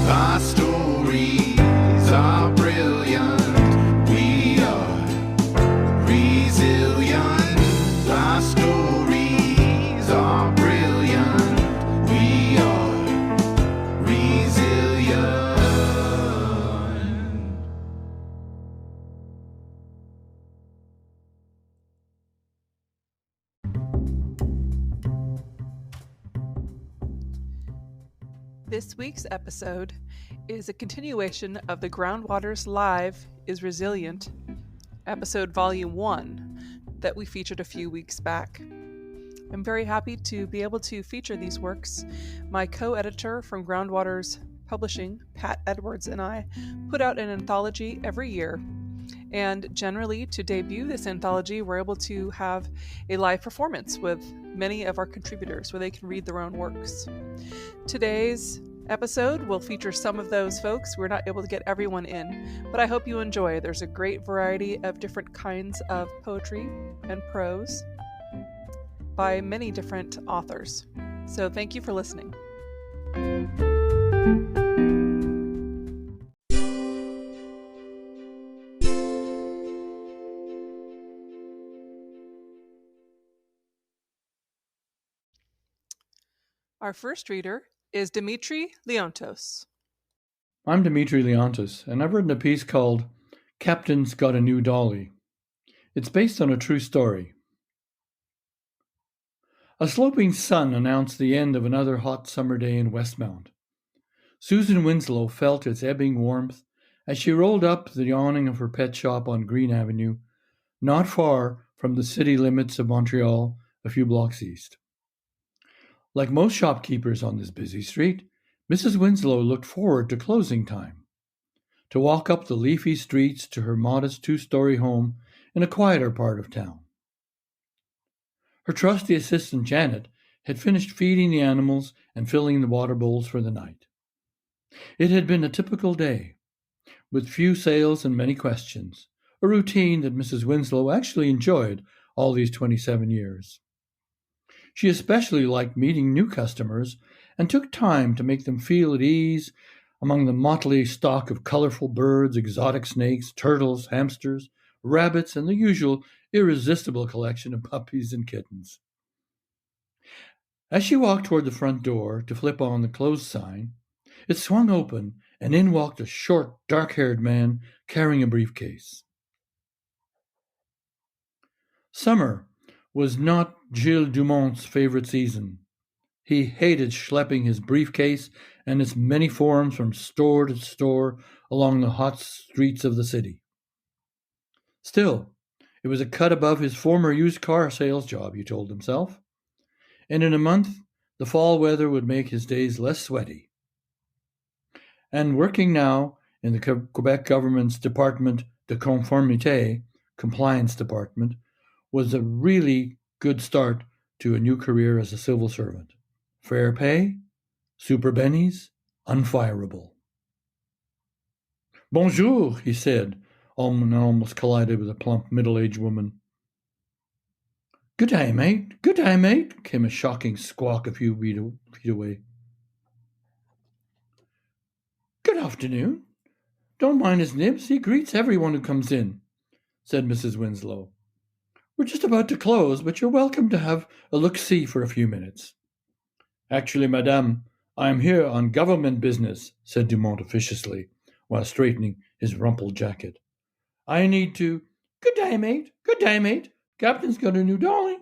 Our stories are brilliant. We are resilient. Our stories are brilliant. We are resilient. This week's episode is a continuation of the Groundwaters Live is Resilient, episode volume 1, that we featured a few weeks back. I'm very happy to be able to feature these works. My co-editor from Groundwaters Publishing, Pat Edwards, and I put out an anthology every year. And generally, to debut this anthology, we're able to have a live performance with many of our contributors where they can read their own works. Today's episode will feature some of those folks. We're not able to get everyone in, but I hope you enjoy. There's a great variety of different kinds of poetry and prose by many different authors. So thank you for listening. Our first reader is Demetri Liontos. I'm Demetri Liontos, and I've written a piece called Captain's Got a New Dolly. It's based on a true story. A sloping sun announced the end of another hot summer day in Westmount. Susan Winslow felt its ebbing warmth as she rolled up the awning of her pet shop on Green Avenue, not far from the city limits of Montreal, a few blocks east. Like most shopkeepers on this busy street, Mrs. Winslow looked forward to closing time, to walk up the leafy streets to her modest 2-story home in a quieter part of town. Her trusty assistant Janet had finished feeding the animals and filling the water bowls for the night. It had been a typical day, with few sales and many questions, a routine that Mrs. Winslow actually enjoyed all these 27 years. She especially liked meeting new customers and took time to make them feel at ease among the motley stock of colorful birds, exotic snakes, turtles, hamsters, rabbits, and the usual irresistible collection of puppies and kittens. As she walked toward the front door to flip on the closed sign, it swung open and in walked a short, dark-haired man carrying a briefcase. Summer was not Gilles Dumont's favorite season. He hated schlepping his briefcase and its many forms from store to store along the hot streets of the city. Still, it was a cut above his former used car sales job, he told himself, and in a month the fall weather would make his days less sweaty. And working now in the Quebec government's Department de Conformité, Compliance Department, was a really good start to a new career as a civil servant. Fair pay, super bennies, unfireable. Bonjour, he said, and almost collided with a plump middle-aged woman. Good day, mate, came a shocking squawk a few feet away. Good afternoon. Don't mind his nibs, he greets everyone who comes in, said Mrs. Winslow. We're just about to close, but you're welcome to have a look-see for a few minutes. Actually, madame, I am here on government business, said Dumont officiously, while straightening his rumpled jacket. I need to... Good day, mate. Captain's got a new dolly,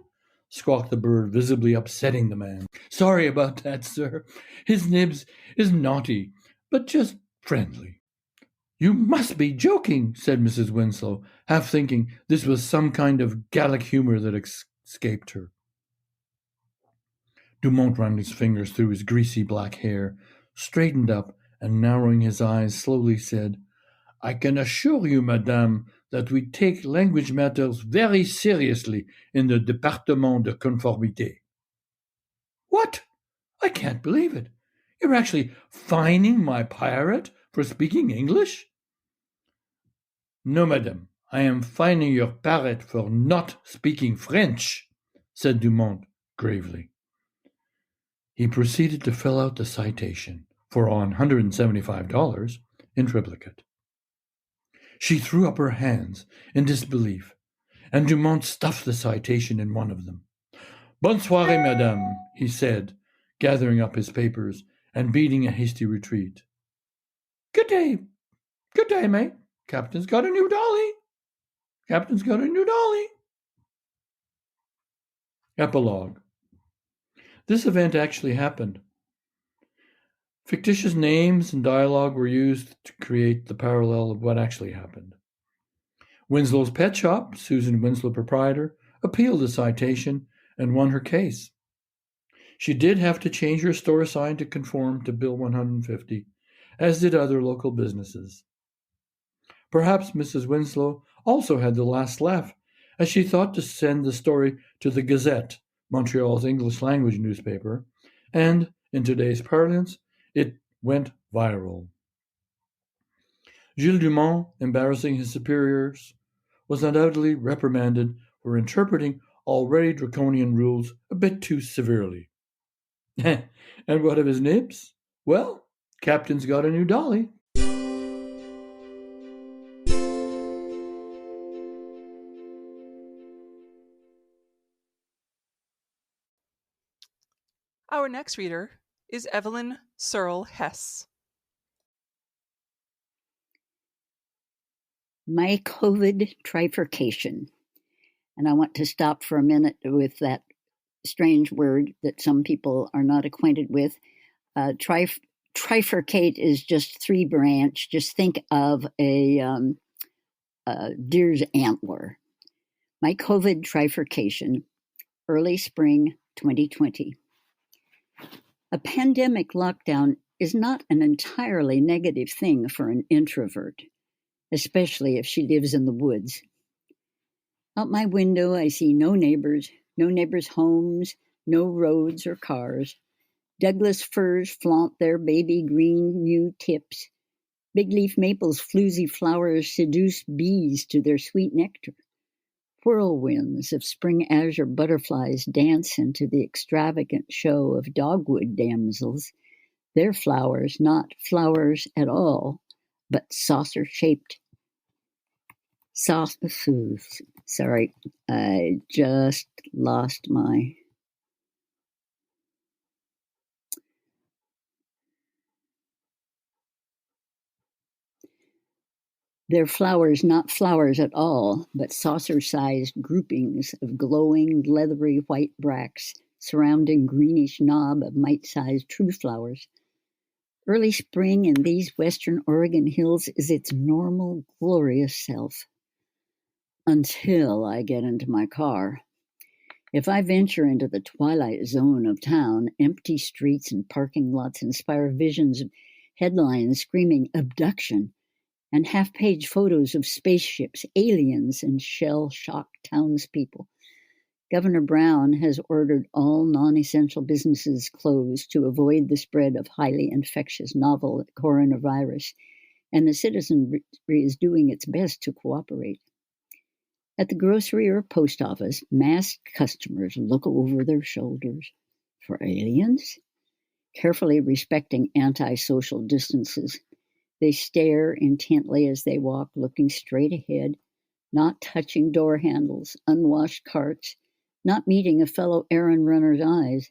squawked the bird, visibly upsetting the man. Sorry about that, sir. His nibs is naughty, but just friendly. You must be joking, said Mrs. Winslow, half thinking this was some kind of Gallic humor that escaped her. Dumont ran his fingers through his greasy black hair, straightened up, and narrowing his eyes, slowly said, I can assure you, madame, that we take language matters very seriously in the Département de Conformité. What? I can't believe it. You're actually fining my pirate for speaking English? No, madame, I am fining your parrot for not speaking French, said Dumont gravely. He proceeded to fill out the citation, for $175 in triplicate. She threw up her hands in disbelief, and Dumont stuffed the citation in one of them. Bonne soirée, madame, he said, gathering up his papers and beating a hasty retreat. Good day, mate. Captain's got a new dolly. Epilogue. This event actually happened. Fictitious names and dialogue were used to create the parallel of what actually happened. Winslow's pet shop, Susan Winslow proprietor, appealed the citation and won her case. She did have to change her store sign to conform to Bill 150, as did other local businesses. Perhaps Mrs. Winslow also had the last laugh, as she thought to send the story to the Gazette, Montreal's English-language newspaper, and, in today's parlance, it went viral. Gilles Dumont, embarrassing his superiors, was undoubtedly reprimanded for interpreting already draconian rules a bit too severely. And what of his nibs? Well, Captain's got a new dolly. Our next reader is Evelyn Searle Hess. My COVID trifurcation. And I want to stop for a minute with that strange word that some people are not acquainted with. Trifurcate is just three branch. Just think of a deer's antler. My COVID trifurcation, early spring 2020. A pandemic lockdown is not an entirely negative thing for an introvert, especially if she lives in the woods. Out my window, I see no neighbors' homes, no roads or cars. Douglas firs flaunt their baby green new tips. Big leaf maples' floozy flowers seduce bees to their sweet nectar. Whirlwinds of spring azure butterflies dance into the extravagant show of dogwood damsels, their flowers not flowers at all, but saucer-shaped. Sorry, I just lost my... Their flowers not flowers at all, but saucer-sized groupings of glowing, leathery white bracts surrounding greenish knob of mite-sized true flowers. Early spring in these western Oregon hills is its normal, glorious self. Until I get into my car. If I venture into the twilight zone of town, empty streets and parking lots inspire visions of headlines screaming abduction, and half-page photos of spaceships, aliens, and shell-shocked townspeople. Governor Brown has ordered all non-essential businesses closed to avoid the spread of highly infectious novel coronavirus, and the citizenry is doing its best to cooperate. At the grocery or post office, masked customers look over their shoulders. For aliens? Carefully respecting anti-social distances, they stare intently as they walk, looking straight ahead, not touching door handles, unwashed carts, not meeting a fellow errand runner's eyes.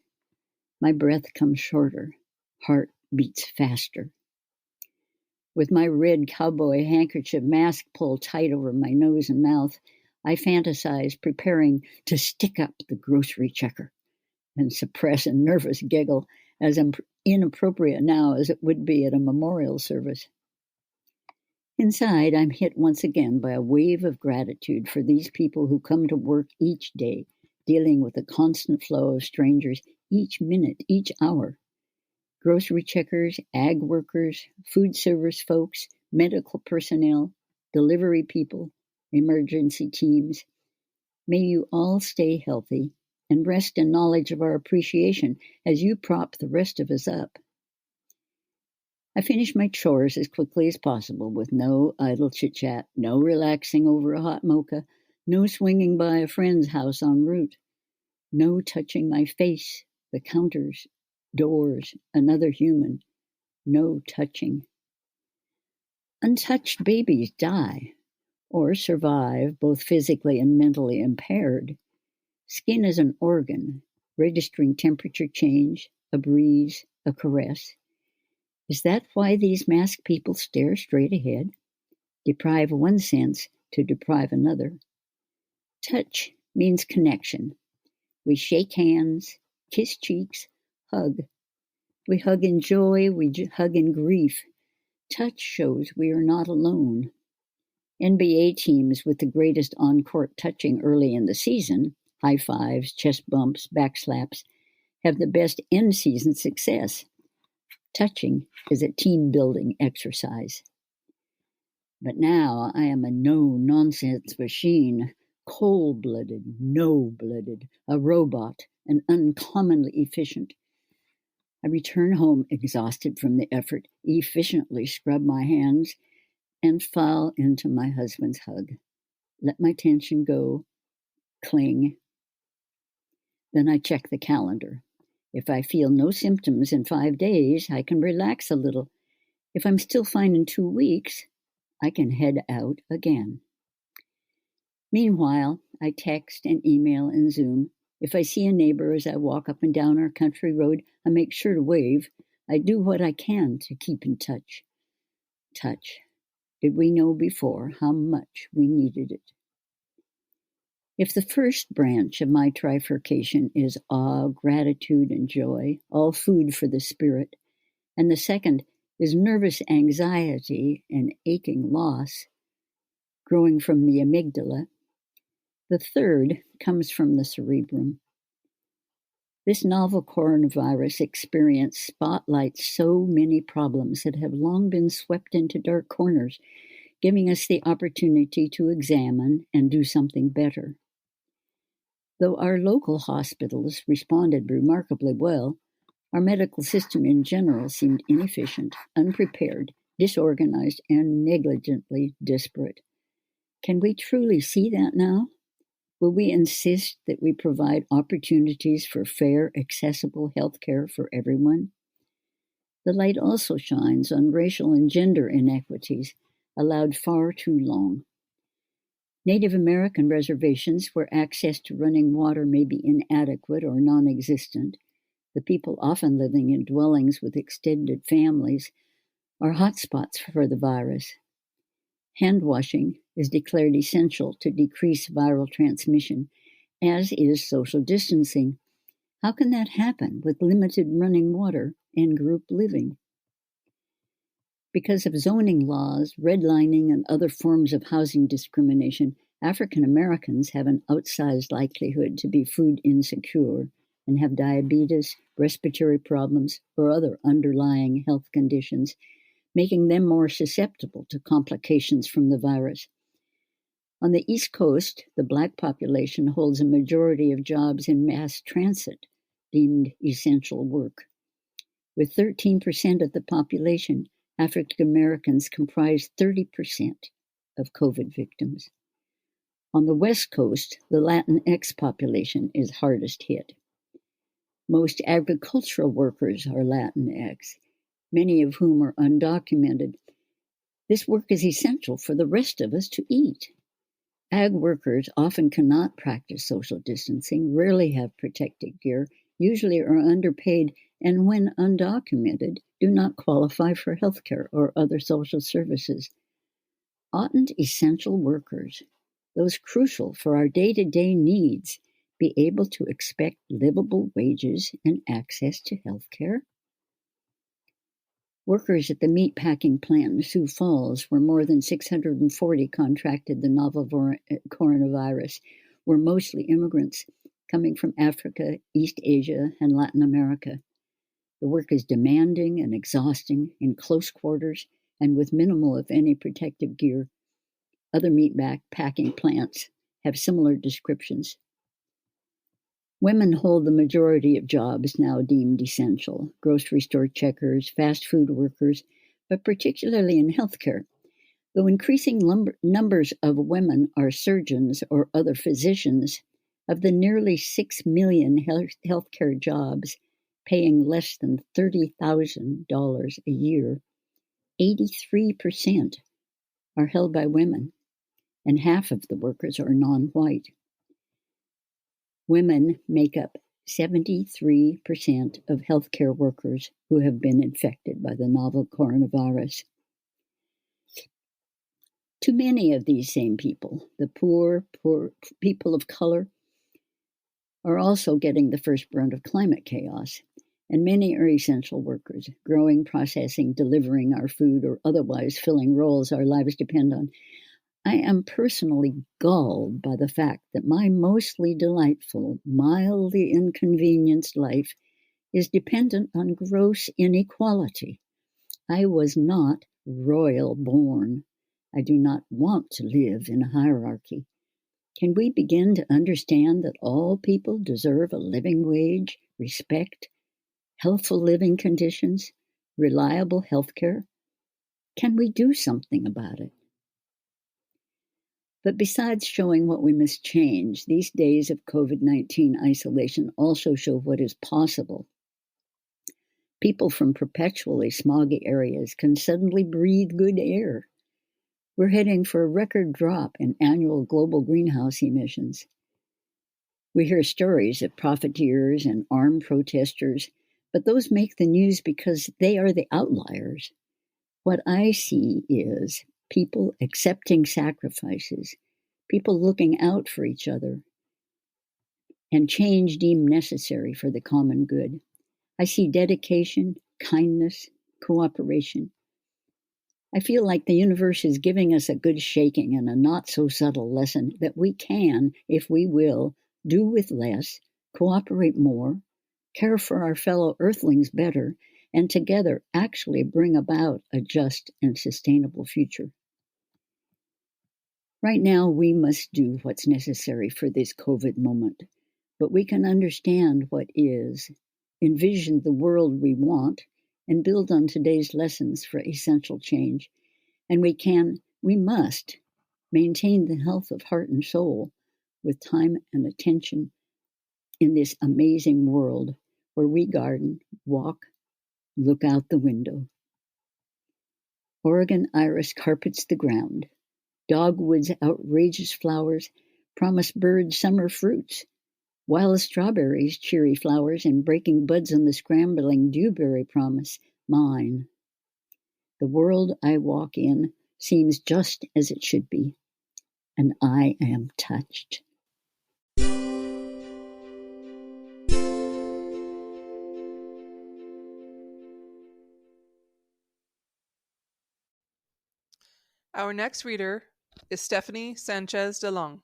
My breath comes shorter, heart beats faster. With my red cowboy handkerchief mask pulled tight over my nose and mouth, I fantasize preparing to stick up the grocery checker and suppress a nervous giggle as inappropriate now as it would be at a memorial service. Inside, I'm hit once again by a wave of gratitude for these people who come to work each day, dealing with a constant flow of strangers each minute, each hour. Grocery checkers, ag workers, food service folks, medical personnel, delivery people, emergency teams. May you all stay healthy and rest in knowledge of our appreciation as you prop the rest of us up. I finish my chores as quickly as possible with no idle chit-chat, no relaxing over a hot mocha, no swinging by a friend's house en route, no touching my face, the counters, doors, another human, no touching. Untouched babies die or survive, both physically and mentally impaired. Skin is an organ, registering temperature change, a breeze, a caress. Is that why these masked people stare straight ahead? Deprive one sense to deprive another. Touch means connection. We shake hands, kiss cheeks, hug. We hug in joy, we hug in grief. Touch shows we are not alone. NBA teams with the greatest on-court touching early in the season, high fives, chest bumps, back slaps, have the best end-season success. Touching is a team-building exercise. But now I am a no-nonsense machine, cold-blooded, no-blooded, a robot, and uncommonly efficient. I return home exhausted from the effort, efficiently scrub my hands, and fall into my husband's hug. Let my tension go, cling. Then I check the calendar. If I feel no symptoms in 5 days, I can relax a little. If I'm still fine in 2 weeks, I can head out again. Meanwhile, I text and email and Zoom. If I see a neighbor as I walk up and down our country road, I make sure to wave. I do what I can to keep in touch. Touch. Did we know before how much we needed it? If the first branch of my trifurcation is awe, gratitude, and joy, all food for the spirit, and the second is nervous anxiety and aching loss, growing from the amygdala, the third comes from the cerebrum. This novel coronavirus experience spotlights so many problems that have long been swept into dark corners, giving us the opportunity to examine and do something better. Though our local hospitals responded remarkably well, our medical system in general seemed inefficient, unprepared, disorganized, and negligently disparate. Can we truly see that now? Will we insist that we provide opportunities for fair, accessible health care for everyone? The light also shines on racial and gender inequities, allowed far too long. Native American reservations where access to running water may be inadequate or non-existent, the people often living in dwellings with extended families, are hotspots for the virus. Hand washing is declared essential to decrease viral transmission, as is social distancing. How can that happen with limited running water and group living? Because of zoning laws, redlining, and other forms of housing discrimination, African Americans have an outsized likelihood to be food insecure and have diabetes, respiratory problems, or other underlying health conditions, making them more susceptible to complications from the virus. On the East Coast, the Black population holds a majority of jobs in mass transit, deemed essential work. With 13% of the population, African Americans comprise 30% of COVID victims. On the West Coast, the Latinx population is hardest hit. Most agricultural workers are Latinx, many of whom are undocumented. This work is essential for the rest of us to eat. Ag workers often cannot practice social distancing, rarely have protective gear, usually are underpaid, and when undocumented, do not qualify for health care or other social services. Oughtn't essential workers, those crucial for our day-to-day needs, be able to expect livable wages and access to health care? Workers at the meatpacking plant in Sioux Falls, where more than 640 contracted the novel coronavirus, were mostly immigrants coming from Africa, East Asia, and Latin America. The work is demanding and exhausting in close quarters and with minimal, if any, protective gear. Other meatpacking plants have similar descriptions. Women hold the majority of jobs now deemed essential: grocery store checkers, fast food workers, but particularly in healthcare. Though increasing numbers of women are surgeons or other physicians, of the nearly 6 million healthcare jobs, paying less than $30,000 a year, 83% are held by women, and half of the workers are non-white. Women make up 73% of healthcare workers who have been infected by the novel coronavirus. Too many of these same people, the poor people of color, are also getting the first brunt of climate chaos, and many are essential workers, growing, processing, delivering our food, or otherwise filling roles our lives depend on. I am personally galled by the fact that my mostly delightful, mildly inconvenienced life is dependent on gross inequality. I was not royal born. I do not want to live in a hierarchy. Can we begin to understand that all people deserve a living wage, respect, healthful living conditions, reliable health care? Can we do something about it? But besides showing what we must change, these days of COVID-19 isolation also show what is possible. People from perpetually smoggy areas can suddenly breathe good air. We're heading for a record drop in annual global greenhouse emissions. We hear stories of profiteers and armed protesters, but those make the news because they are the outliers. What I see is people accepting sacrifices, people looking out for each other, and change deemed necessary for the common good. I see dedication, kindness, cooperation. I feel like the universe is giving us a good shaking and a not-so-subtle lesson that we can, if we will, do with less, cooperate more, care for our fellow earthlings better, and together actually bring about a just and sustainable future. Right now, we must do what's necessary for this COVID moment, but we can understand what is, envision the world we want, and build on today's lessons for essential change. And we must maintain the health of heart and soul with time and attention in this amazing world where we garden, walk, look out the window. Oregon iris carpets the ground. Dogwood's outrageous flowers promise birds summer fruits. Wild strawberries, cheery flowers, and breaking buds on the scrambling dewberry promise mine. The world I walk in seems just as it should be, and I am touched. Our next reader is Stephanie Sanchez-DeLong.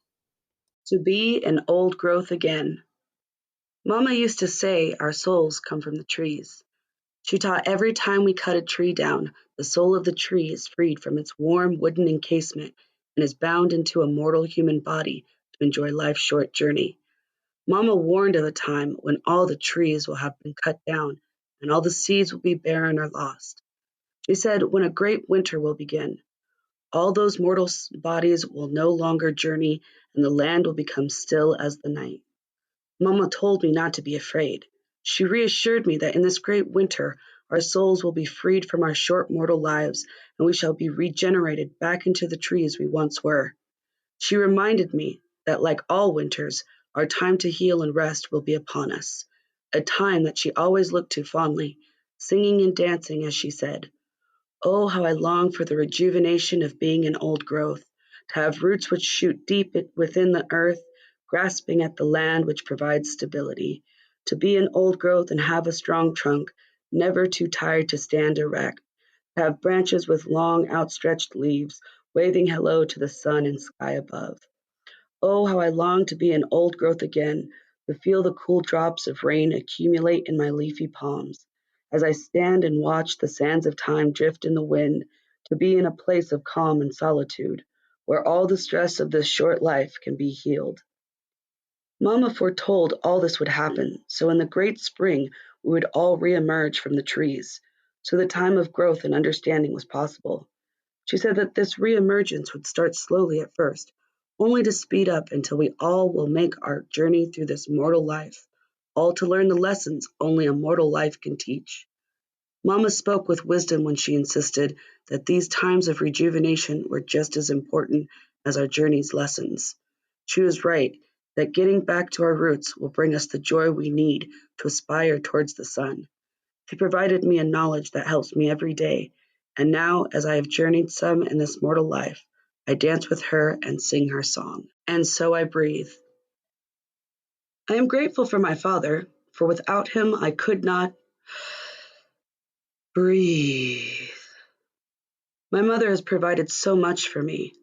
To be an old growth again. Mama used to say our souls come from the trees. She taught every time we cut a tree down, the soul of the tree is freed from its warm wooden encasement and is bound into a mortal human body to enjoy life's short journey. Mama warned of a time when all the trees will have been cut down and all the seeds will be barren or lost. She said when a great winter will begin. All those mortal bodies will no longer journey, and the land will become still as the night. Mama told me not to be afraid. She reassured me that in this great winter, our souls will be freed from our short mortal lives, and we shall be regenerated back into the trees we once were. She reminded me that, like all winters, our time to heal and rest will be upon us, a time that she always looked to fondly, singing and dancing as she said, "Oh, how I long for the rejuvenation of being an old growth, to have roots which shoot deep within the earth, grasping at the land which provides stability, to be an old growth and have a strong trunk, never too tired to stand erect, to have branches with long outstretched leaves, waving hello to the sun and sky above. Oh, how I long to be an old growth again, to feel the cool drops of rain accumulate in my leafy palms. As I stand and watch the sands of time drift in the wind, to be in a place of calm and solitude, where all the stress of this short life can be healed." Mama foretold all this would happen, so in the great spring we would all reemerge from the trees, so the time of growth and understanding was possible. She said that this reemergence would start slowly at first, only to speed up until we all will make our journey through this mortal life, all to learn the lessons only a mortal life can teach. Mama spoke with wisdom when she insisted that these times of rejuvenation were just as important as our journey's lessons. She was right that getting back to our roots will bring us the joy we need to aspire towards the sun. She provided me a knowledge that helps me every day, and now, as I have journeyed some in this mortal life, I dance with her and sing her song. And so I breathe. I am grateful for my father, for without him I could not breathe. My mother has provided so much for me,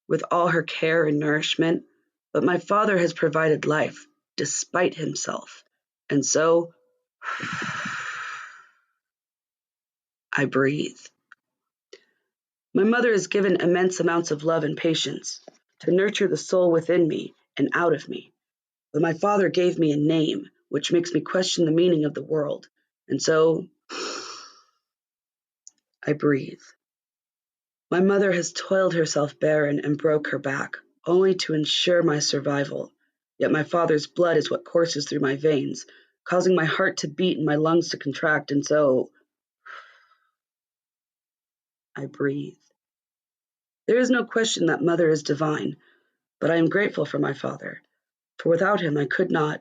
with all her care and nourishment, but my father has provided life, despite himself, and so I breathe. My mother has given immense amounts of love and patience to nurture the soul within me and out of me, but my father gave me a name, which makes me question the meaning of the world, and so I breathe. My mother has toiled herself barren and broke her back, only to ensure my survival. Yet my father's blood is what courses through my veins, causing my heart to beat and my lungs to contract, and so I breathe. There is no question that mother is divine, but I am grateful for my father, for without him I could not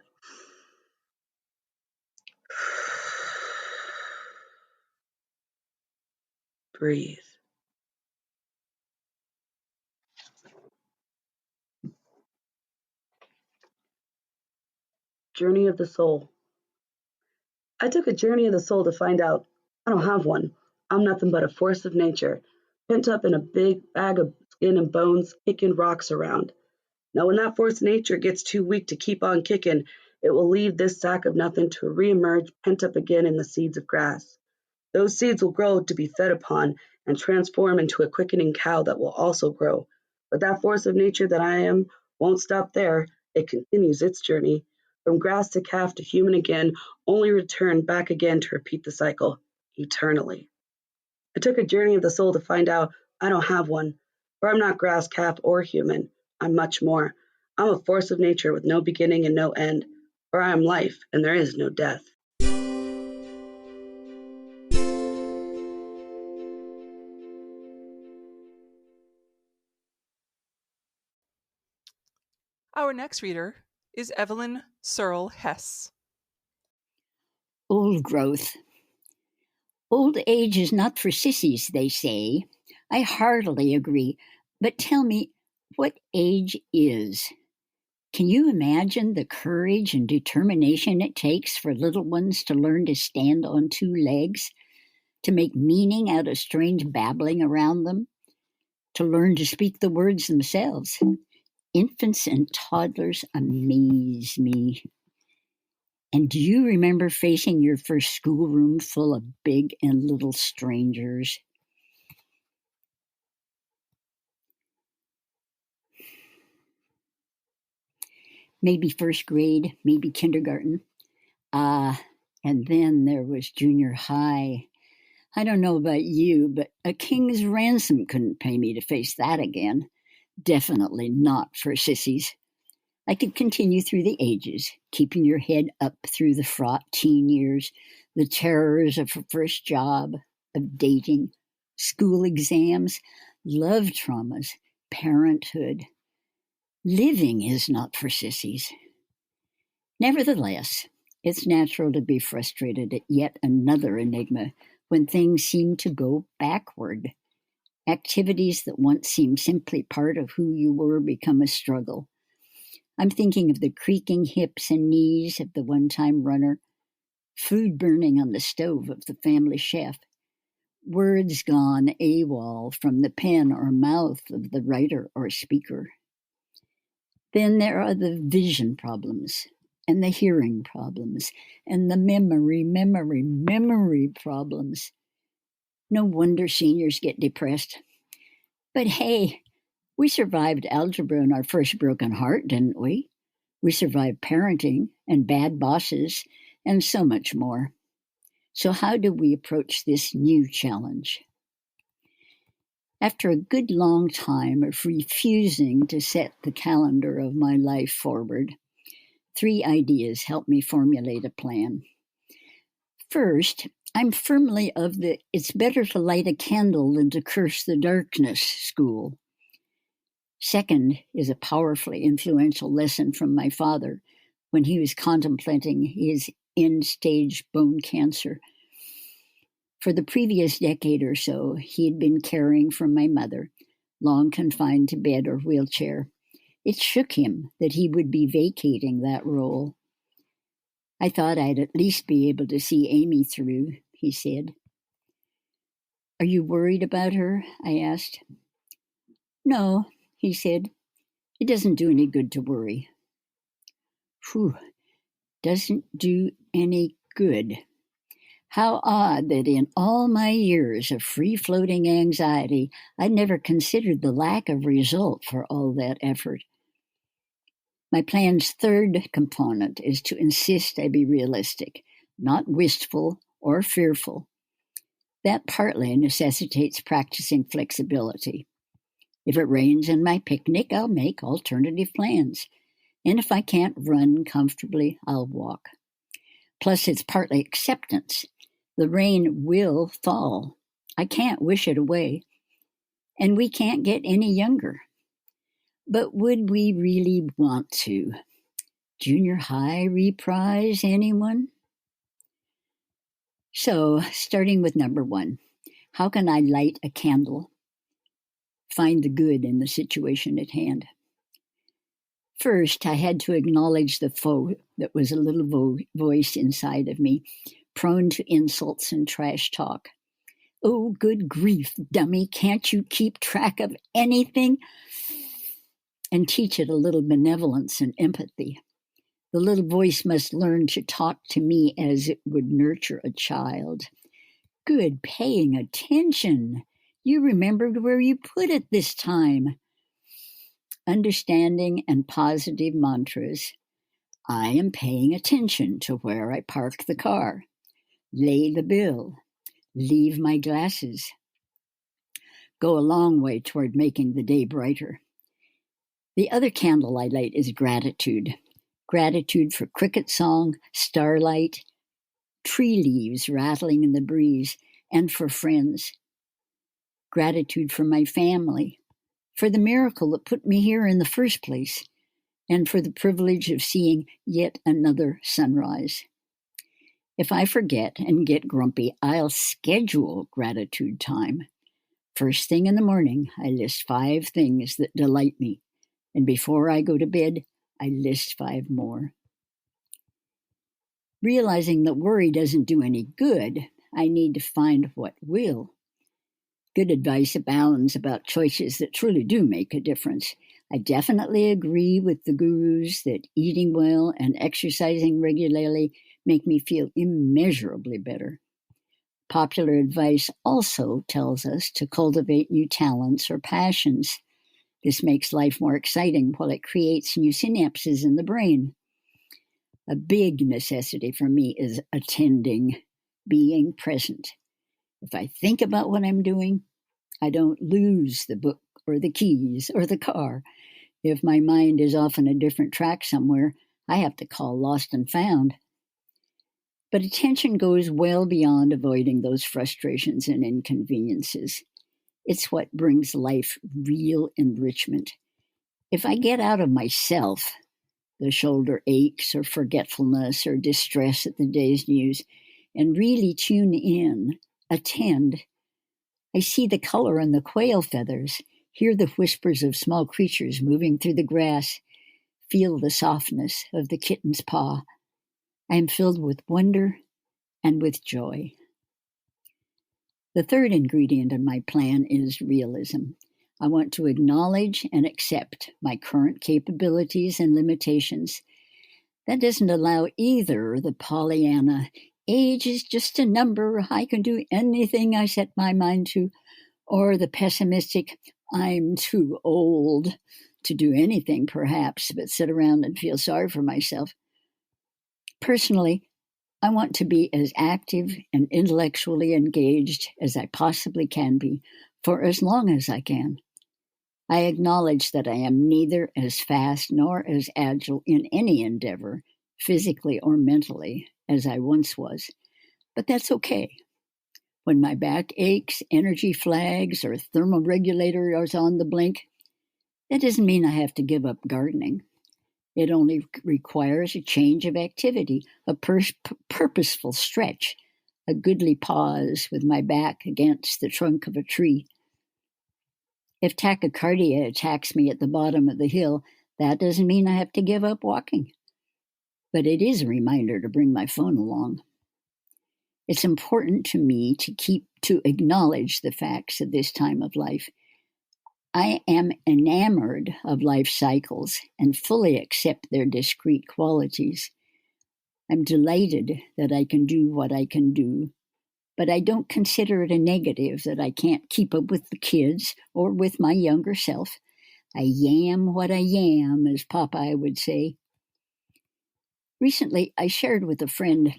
breathe. Journey of the soul. I took a journey of the soul to find out I don't have one. I'm nothing but a force of nature, pent up in a big bag of skin and bones, kicking rocks around. Now, when that force of nature gets too weak to keep on kicking, it will leave this sack of nothing to reemerge pent up again in the seeds of grass. Those seeds will grow to be fed upon and transform into a quickening cow that will also grow. But that force of nature that I am won't stop there. It continues its journey from grass to calf to human again, only return back again to repeat the cycle eternally. I took a journey of the soul to find out I don't have one, for I'm not grass, calf, or human. I'm much more. I'm a force of nature with no beginning and no end, for I am life and there is no death. Our next reader is Evelyn Searle Hess. Old growth. Old age is not for sissies, they say. I heartily agree. But tell me, what age is? Can you imagine the courage and determination it takes for little ones to learn to stand on two legs, to make meaning out of strange babbling around them, to learn to speak the words themselves? Infants and toddlers amaze me. And do you remember facing your first schoolroom full of big and little strangers? Maybe first grade, maybe kindergarten. And then there was junior high. I don't know about you, but a king's ransom couldn't pay me to face that again. Definitely not for sissies. I could continue through the ages, keeping your head up through the fraught teen years, the terrors of a first job, of dating, school exams, love traumas, parenthood. Living is not for sissies. Nevertheless, it's natural to be frustrated at yet another enigma when things seem to go backward. Activities that once seemed simply part of who you were become a struggle. I'm thinking of the creaking hips and knees of the one-time runner, food burning on the stove of the family chef, words gone AWOL from the pen or mouth of the writer or speaker. Then there are the vision problems, and the hearing problems, and the memory problems. No wonder seniors get depressed. But hey, we survived algebra in our first broken heart, didn't we? We survived parenting and bad bosses and so much more. So how do we approach this new challenge? After a good long time of refusing to set the calendar of my life forward, 3 ideas help me formulate a plan. First, I'm firmly of the "it's better to light a candle than to curse the darkness" school. Second is a powerfully influential lesson from my father when he was contemplating his end-stage bone cancer. For the previous decade or so, he had been caring for my mother, long confined to bed or wheelchair. It shook him that he would be vacating that role. I thought I'd at least be able to see Amy through, he said. Are you worried about her? I asked. No, he said. It doesn't do any good to worry. Whew, doesn't do any good. How odd that in all my years of free-floating anxiety, I'd never considered the lack of result for all that effort. My plan's third component is to insist I be realistic, not wistful or fearful. That partly necessitates practicing flexibility. If it rains in my picnic, I'll make alternative plans. And if I can't run comfortably, I'll walk. Plus, it's partly acceptance. The rain will fall. I can't wish it away. And we can't get any younger. But would we really want to? Junior high reprise, anyone? So, starting with number 1, how can I light a candle? Find the good in the situation at hand. First, I had to acknowledge the foe that was a little voice inside of me, prone to insults and trash talk. Oh, good grief, dummy, can't you keep track of anything? And teach it a little benevolence and empathy. The little voice must learn to talk to me as it would nurture a child. Good, paying attention. You remembered where you put it this time. Understanding and positive mantras. I am paying attention to where I parked the car. Lay the bill. Leave my glasses. Go a long way toward making the day brighter. The other candle I light is gratitude. Gratitude for cricket song, starlight, tree leaves rattling in the breeze, and for friends. Gratitude for my family, for the miracle that put me here in the first place, and for the privilege of seeing yet another sunrise. If I forget and get grumpy, I'll schedule gratitude time. First thing in the morning, I list 5 things that delight me, and before I go to bed, I list 5 more. Realizing that worry doesn't do any good, I need to find what will. Good advice abounds about choices that truly do make a difference. I definitely agree with the gurus that eating well and exercising regularly make me feel immeasurably better. Popular advice also tells us to cultivate new talents or passions. This makes life more exciting while it creates new synapses in the brain. A big necessity for me is attending, being present. If I think about what I'm doing, I don't lose the book or the keys or the car. If my mind is off on a different track somewhere, I have to call lost and found. But attention goes well beyond avoiding those frustrations and inconveniences. It's what brings life real enrichment. If I get out of myself, the shoulder aches or forgetfulness or distress at the day's news, and really tune in, attend, I see the color in the quail feathers, hear the whispers of small creatures moving through the grass, feel the softness of the kitten's paw. I am filled with wonder and with joy. The third ingredient in my plan is realism. I want to acknowledge and accept my current capabilities and limitations. That doesn't allow either the Pollyanna, age is just a number, I can do anything I set my mind to, or the pessimistic, I'm too old to do anything perhaps, but sit around and feel sorry for myself. Personally, I want to be as active and intellectually engaged as I possibly can be for as long as I can. I acknowledge that I am neither as fast nor as agile in any endeavor, physically or mentally, as I once was. But that's okay. When my back aches, energy flags, or thermoregulator is on the blink, that doesn't mean I have to give up gardening. It only requires a change of activity, a purposeful stretch, a goodly pause with my back against the trunk of a tree. If tachycardia attacks me at the bottom of the hill, that doesn't mean I have to give up walking. But it is a reminder to bring my phone along. It's important to me to acknowledge the facts of this time of life. I am enamored of life cycles and fully accept their discrete qualities. I'm delighted that I can do what I can do, but I don't consider it a negative that I can't keep up with the kids or with my younger self. I yam what I yam, as Popeye would say. Recently, I shared with a friend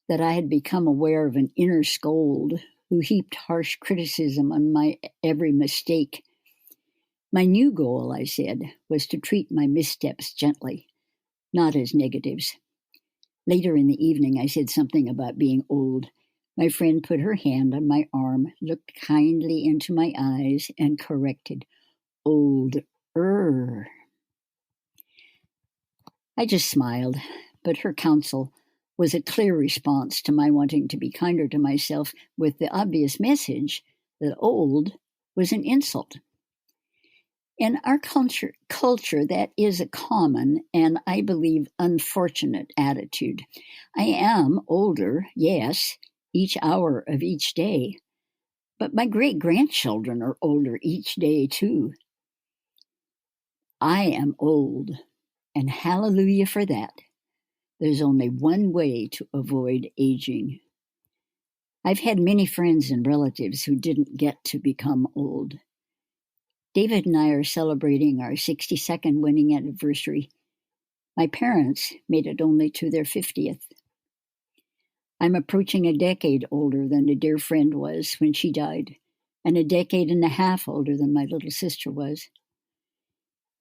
that I had become aware of an inner scold who heaped harsh criticism on my every mistake. My new goal, I said, was to treat my missteps gently, not as negatives. Later in the evening, I said something about being old. My friend put her hand on my arm, looked kindly into my eyes, and corrected, "Older." I just smiled, but her counsel was a clear response to my wanting to be kinder to myself, with the obvious message that old was an insult. In our culture, that is a common and, I believe, unfortunate attitude. I am older, yes, each hour of each day, but my great-grandchildren are older each day, too. I am old, and hallelujah for that. There's only one way to avoid aging. I've had many friends and relatives who didn't get to become old. David and I are celebrating our 62nd wedding anniversary. My parents made it only to their 50th. I'm approaching a decade older than a dear friend was when she died, and a decade and a half older than my little sister was.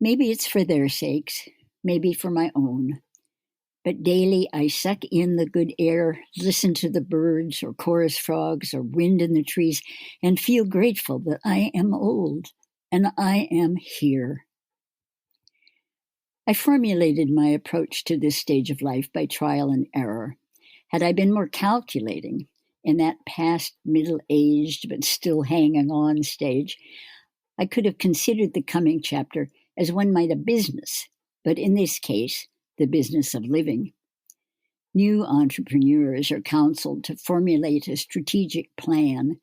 Maybe it's for their sakes, maybe for my own. But daily I suck in the good air, listen to the birds or chorus frogs or wind in the trees, and feel grateful that I am old and I am here. I formulated my approach to this stage of life by trial and error. Had I been more calculating in that past middle-aged but still hanging on stage, I could have considered the coming chapter as one might a business, but in this case, the business of living. New entrepreneurs are counseled to formulate a strategic plan,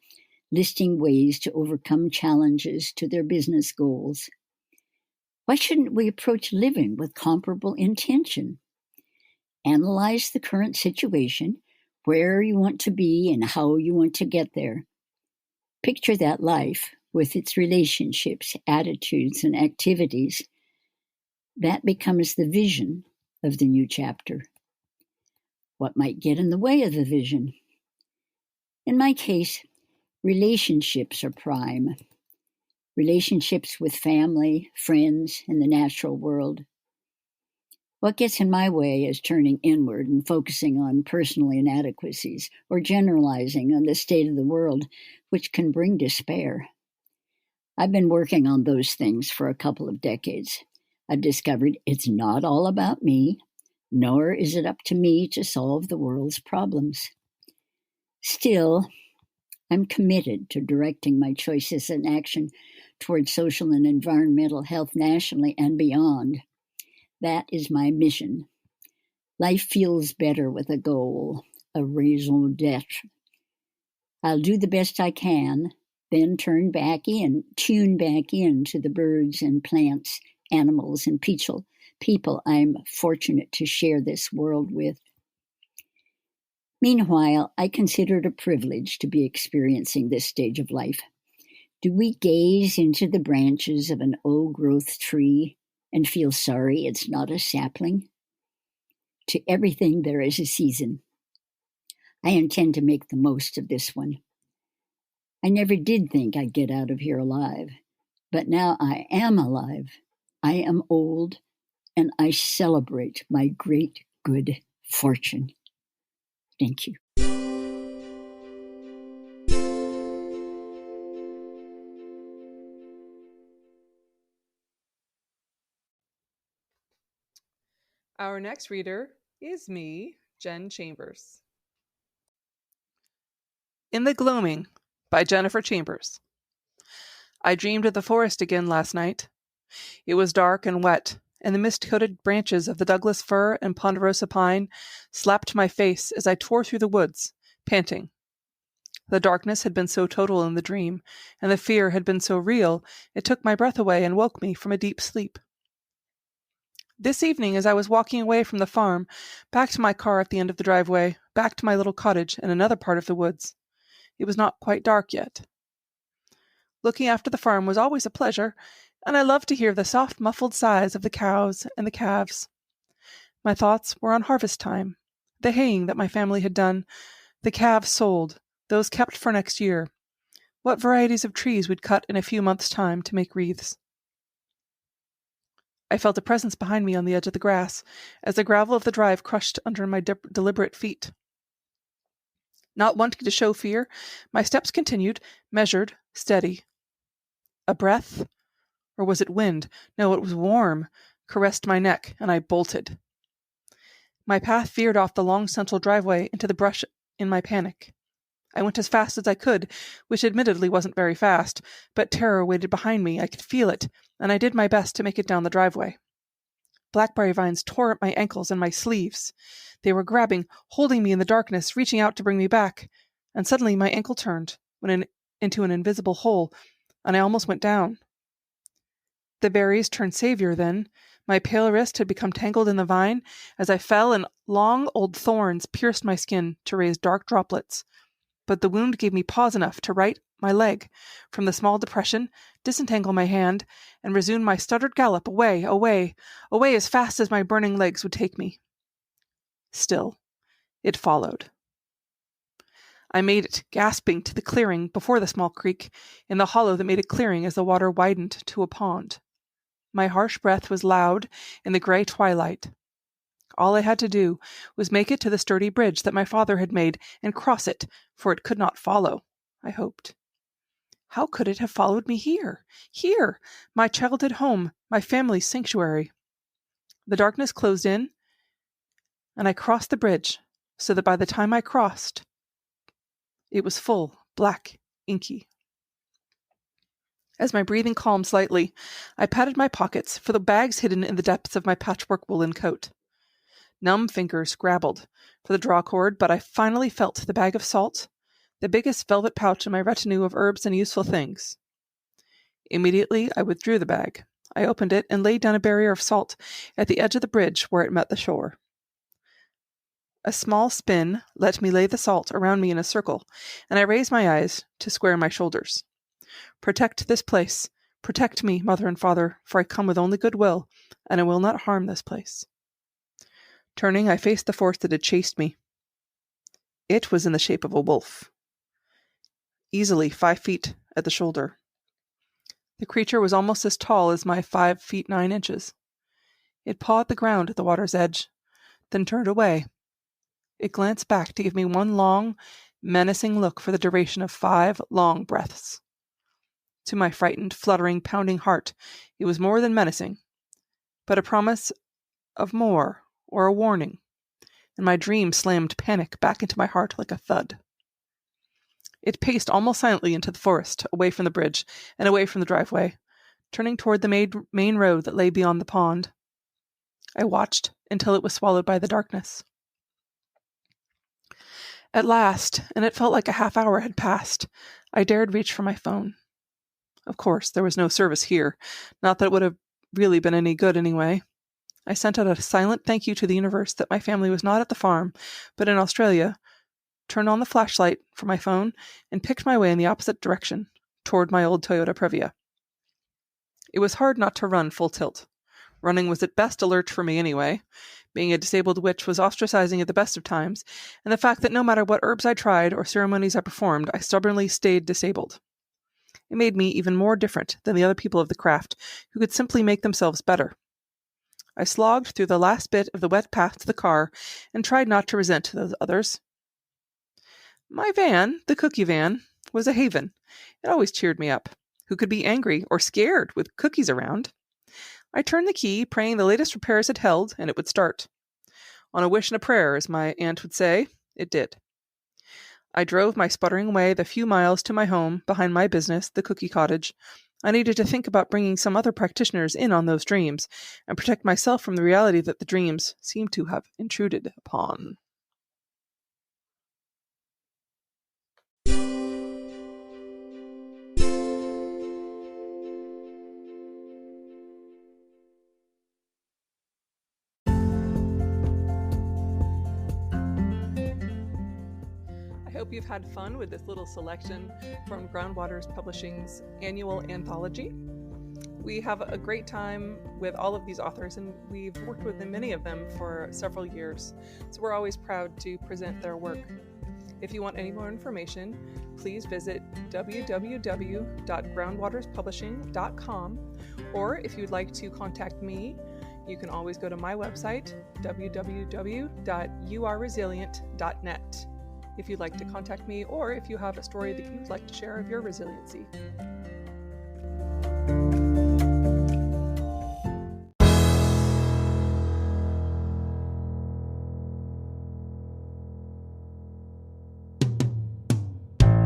listing ways to overcome challenges to their business goals. Why shouldn't we approach living with comparable intention? Analyze the current situation, where you want to be and how you want to get there. Picture that life with its relationships, attitudes, and activities. That becomes the vision of the new chapter. What might get in the way of the vision? In my case, relationships are prime. Relationships with family, friends, and the natural world. What gets in my way is turning inward and focusing on personal inadequacies or generalizing on the state of the world, which can bring despair. I've been working on those things for a couple of decades. I've discovered it's not all about me, nor is it up to me to solve the world's problems. Still, I'm committed to directing my choices and action toward social and environmental health nationally and beyond. That is my mission. Life feels better with a goal, a raison d'etre. I'll do the best I can, then tune back in to the birds and plants, animals, and people I'm fortunate to share this world with. Meanwhile, I consider it a privilege to be experiencing this stage of life. Do we gaze into the branches of an old-growth tree and feel sorry it's not a sapling? To everything there is a season. I intend to make the most of this one. I never did think I'd get out of here alive, but now I am alive. I am old, and I celebrate my great good fortune. Thank you. Our next reader is me, Jen Chambers. In the Gloaming by Jennifer Chambers. I dreamed of the forest again last night. It was dark and wet, and the mist-coated branches of the Douglas fir and ponderosa pine slapped my face as I tore through the woods, panting. The darkness had been so total in the dream, and the fear had been so real, it took my breath away and woke me from a deep sleep. This evening, as I was walking away from the farm, back to my car at the end of the driveway, back to my little cottage in another part of the woods, it was not quite dark yet. Looking after the farm was always a pleasure, and I loved to hear the soft, muffled sighs of the cows and the calves. My thoughts were on harvest time, the haying that my family had done, the calves sold, those kept for next year, what varieties of trees we'd cut in a few months' time to make wreaths. I felt a presence behind me on the edge of the grass, as the gravel of the drive crushed under my deliberate feet. Not wanting to show fear, my steps continued, measured, steady. A breath, or was it wind? No, it was warm, caressed my neck, and I bolted. My path veered off the long central driveway into the brush in my panic. I went as fast as I could, which admittedly wasn't very fast, but terror waited behind me. I could feel it, and I did my best to make it down the driveway. Blackberry vines tore at my ankles and my sleeves. They were grabbing, holding me in the darkness, reaching out to bring me back, and suddenly my ankle turned, went into an invisible hole, and I almost went down. The berries turned savior then. My pale wrist had become tangled in the vine. As I fell, and long old thorns pierced my skin to raise dark droplets. But the wound gave me pause enough to right my leg from the small depression, disentangle my hand, and resume my stuttered gallop away, away, away as fast as my burning legs would take me. Still, it followed. I made it, gasping, to the clearing before the small creek, in the hollow that made a clearing as the water widened to a pond. My harsh breath was loud in the gray twilight. All I had to do was make it to the sturdy bridge that my father had made and cross it, for it could not follow, I hoped. How could it have followed me here? Here, my childhood home, my family's sanctuary. The darkness closed in, and I crossed the bridge, so that by the time I crossed, it was full, black, inky. As my breathing calmed slightly, I patted my pockets for the bags hidden in the depths of my patchwork woolen coat. Numb fingers grabbled for the drawcord, but I finally felt the bag of salt, the biggest velvet pouch in my retinue of herbs and useful things. Immediately, I withdrew the bag. I opened it and laid down a barrier of salt at the edge of the bridge where it met the shore. A small spin let me lay the salt around me in a circle, and I raised my eyes to square my shoulders. Protect this place. Protect me, mother and father, for I come with only goodwill, and I will not harm this place. Turning, I faced the force that had chased me. It was in the shape of a wolf, easily 5 feet at the shoulder. The creature was almost as tall as my 5 feet 9 inches. It pawed the ground at the water's edge, then turned away. It glanced back to give me one long, menacing look for the duration of 5 long breaths. To my frightened, fluttering, pounding heart, it was more than menacing, but a promise of more, or a warning, and my dream slammed panic back into my heart like a thud. It paced almost silently into the forest, away from the bridge, and away from the driveway, turning toward the main road that lay beyond the pond. I watched until it was swallowed by the darkness. At last, and it felt like a half hour had passed, I dared reach for my phone. Of course, there was no service here, not that it would have really been any good anyway. I sent out a silent thank you to the universe that my family was not at the farm, but in Australia, turned on the flashlight for my phone, and picked my way in the opposite direction, toward my old Toyota Previa. It was hard not to run full tilt. Running was at best a lurch for me anyway. Being a disabled witch was ostracizing at the best of times, and the fact that no matter what herbs I tried or ceremonies I performed, I stubbornly stayed disabled. It made me even more different than the other people of the craft, who could simply make themselves better. I slogged through the last bit of the wet path to the car and tried not to resent those others. My van, the cookie van, was a haven. It always cheered me up. Who could be angry or scared with cookies around? I turned the key, praying the latest repairs had held, and it would start. On a wish and a prayer, as my aunt would say, it did. I drove my sputtering way the few miles to my home, behind my business, the cookie cottage. I needed to think about bringing some other practitioners in on those dreams, and protect myself from the reality that the dreams seemed to have intruded upon. I hope you've had fun with this little selection from Groundwaters Publishing's annual anthology. We have a great time with all of these authors, and we've worked with many of them for several years, so we're always proud to present their work. If you want any more information, please visit www.groundwaterspublishing.com, or if you'd like to contact me, you can always go to my website, www.youareresilient.net. if you'd like to contact me, or if you have a story that you'd like to share of your resiliency.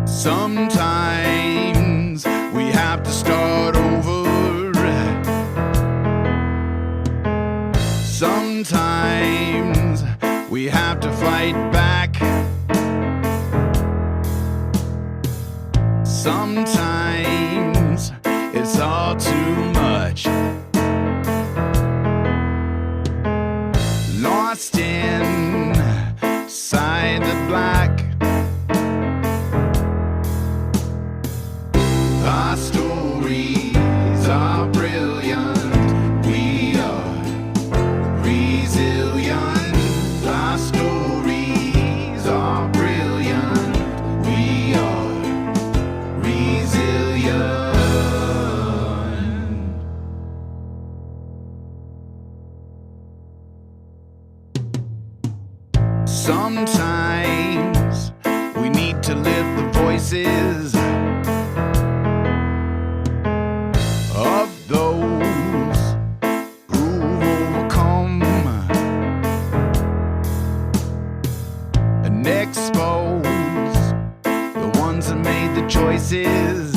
Sometimes we have to start over. Sometimes we have to fight back. Sometimes it's all too much. Lost inside the black. Our stories are brilliant. We are resilient. Our stories are brilliant. We are resilient. Sometimes we need to lift the voices of those who've overcome and expose the ones that made the choices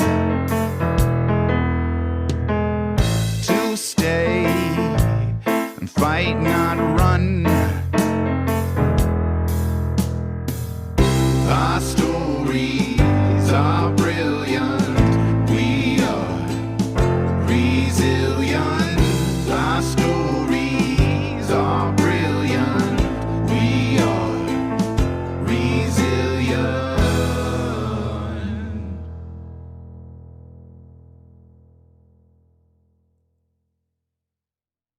to stay and fight, not run.